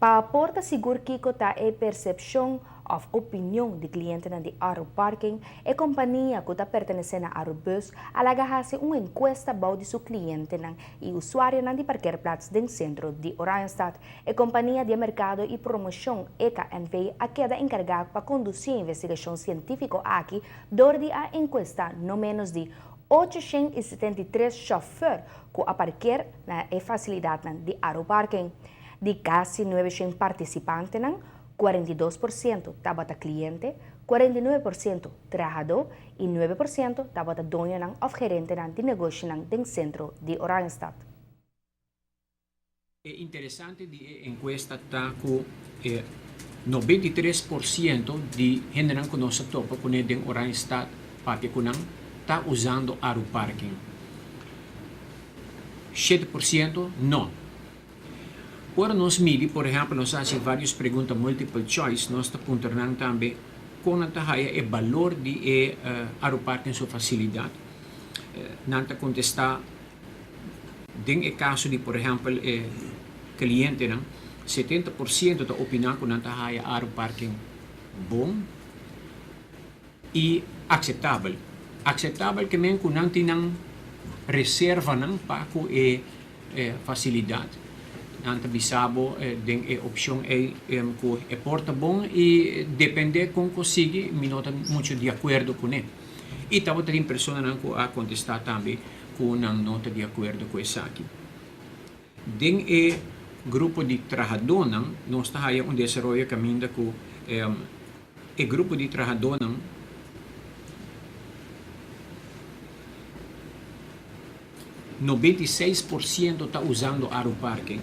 Para porta seguro Kiko ta é percepção of opinião de cliente na de Aro Parking, a companhia que está pertencendo a Arobus alaga hasi uma encuesta about de seu cliente e usuário na de parquearplaats do centro de Oranjestad. A companhia de mercado e promoção EKNV a queda encarregada para conduzir a investigação científica aqui, dorde a encuesta no menos de 873 chauffeurs que aparquear na facilidade de Aro Parking. De quase 900 participantes, 42% estava cliente, 49% trabalhador e 9% estava dono ou gerente de negócio do centro de Oranjestad. É interessante de encuesta está com 93% de gente que nós topa com em Oranjestad para que está usando Aro Parking. 7% não. Ora nós midi, por exemplo, nós fazemos várias perguntas multiple choice, nós apontamos também como é o valor de Aro Parking sua facilidade. Nanta contestar, em caso de, por exemplo, cliente, 70% da opinião que nanta é Aro Parking bom e aceitável. Aceitável que men que não tem reserva para facilidade. Anta bisabo den opção é porta bom e depende com consegue me nota muito de acordo com ele. E tava tem pessoa não a contestar também com não nota de acordo com isso aqui. Den grupo de trabalhadores não está aí um desenvolvimento caminho com grupo de trabalhadores 96% está usando Aro Parking.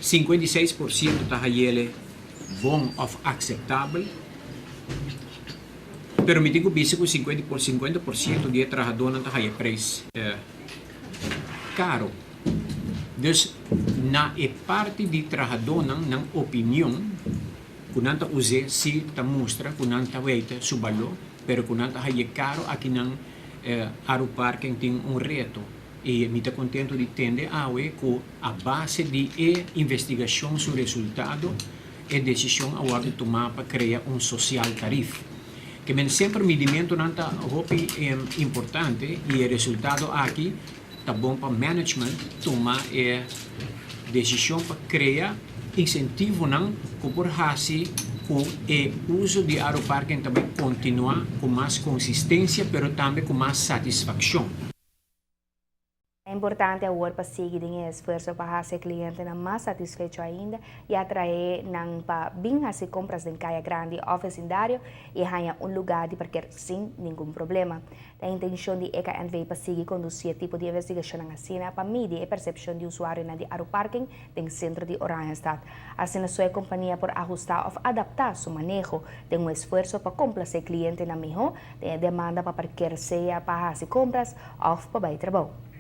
56% está ele bom ou aceitável. Pero me digo que 50% de trabalhadores está aí preço caro. Dus na parte de trabalhadores na opinião que não usa se ta mostra que não veita su valor, pero que não é caro aqui não Aro Parking tem reto. E me está contento de entender que a base de investigação sobre o resultado e decisão a hora de tomar para criar social tarifa. Que sempre medimento não está importante e o resultado aqui está bom para management tomar decisão para criar incentivo não que por assim o uso de Aro Parking também continua com mais consistência, mas também com mais satisfação. É importante agora para seguir em esforço para fazer cliente mais satisfeito ainda e atrair para bem fazer compras em caia grande ou vecindário e ganhar lugar de parquear sem nenhum problema. A intenção de EKNV para seguir conduzir tipo de investigação assim para medir a percepção de usuário de Aro Parking no centro de Oranjestad. Assim, a sua companhia por ajustar ou adaptar seu manejo tem esforço para complacer cliente na melhor, tem demanda para parquear seja para fazer compras ou para trabalho.